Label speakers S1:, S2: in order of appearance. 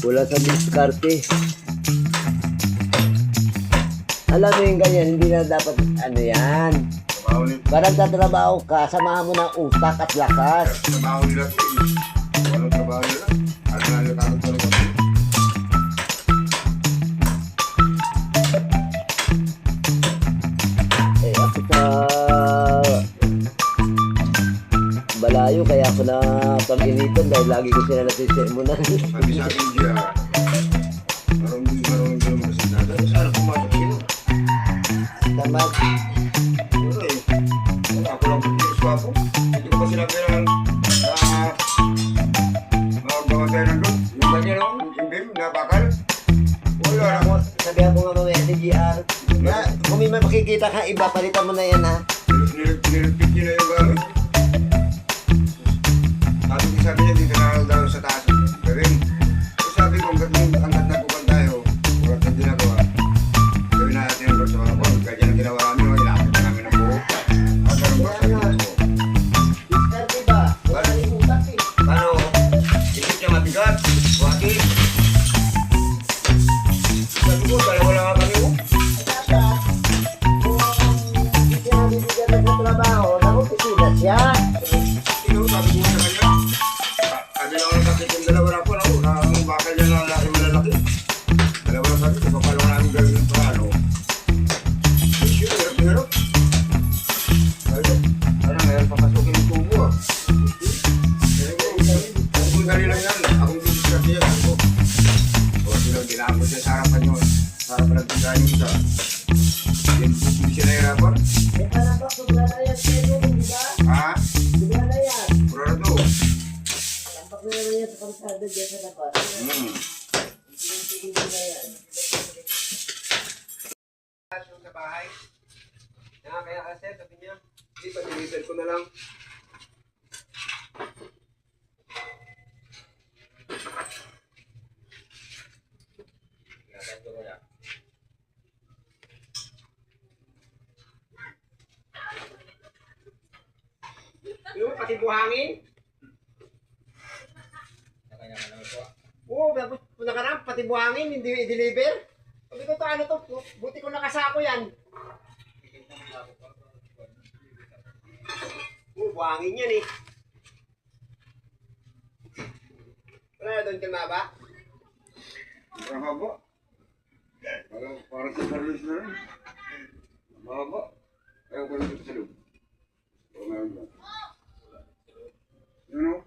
S1: Wala sa diskarte. Alam mo yung ganyan, hindi na dapat ano yan. Parang tatrabaho ka, samahan mo ng utak at lakas.
S2: Trabaho nila ito eh. Walang trabaho nila. Ano na nila takot ko rin.
S1: Eh ako sa Balayo, kaya ako na pag-initan dahil lagi ko sila nasisimunan.
S2: Sabi sa akin diya, marunong din mo kasi nada. Saan pumasok sila?
S1: Tamad.
S2: Wala eh. Wala ako lang pagkilos ko ako. Hindi ko pa sinabi ng magawa tayo ng doon. Yung ganyan o, yung bim, napakal. Wala na.
S1: Sabihan ko nga mamaya si GR. Kung may makikita ka iba, palitan mo na yan ha.
S2: Nilipit nila yung gamit. Sabi niya, dito na daw sa taas. Pero sabi ko, hanggat napukan tayo, wala tayong ginagawa. Gawin natin yung sa mga kong, kaya ang ginawa namin, ilapit na namin ng buhok. Ang ganun ba? Sabi ko,
S1: Diskarte ba? Wala yung utak eh.
S2: paano? Isip niya mabigat. Waki. Sabi ko, dalawa lang kami ko.
S1: Dapat, kung sinabibigyan na sa trabaho, nag-opisina siya.
S2: Ikaw, sabi ko sa kanya, sabi lang ang sakit yung dalawa na po, ang bakal niya na lalaki malalaki. Dalawa lang sakit, kapalong namin gawin pa, ano. Issue, hirap. Ano ngayon, papasukin yung tubo ah. Kung dali lang yan, akong diskarte yan ako. O sila, ginamot yan sa harapan yun. Sa harapan ng tindahan yung isa. Hindi siya nahirapan.
S1: Eh, para ba, wala na yan sa'yo, di ba?
S2: Ha?
S1: Wala na yan.
S2: Purado.
S1: Tampak na naman yan sa kalsada dyan sa labas. Tingin na yan.
S2: Sa bahay. Kaya kasi, sabi niya, hindi pa dinisan ko na lang. Yung pati buhangin. Oo, nakarang pati buhangin, hindi i-deliver. Sabi ko to, ano to, buti ko nakasako yan. Oo, buhangin yan eh. Wala na doon kalma ba? Mahaba. Parang sa service na rin. Mahaba. Ayaw ko lang sa loob. Oo, meron ba? Yun o.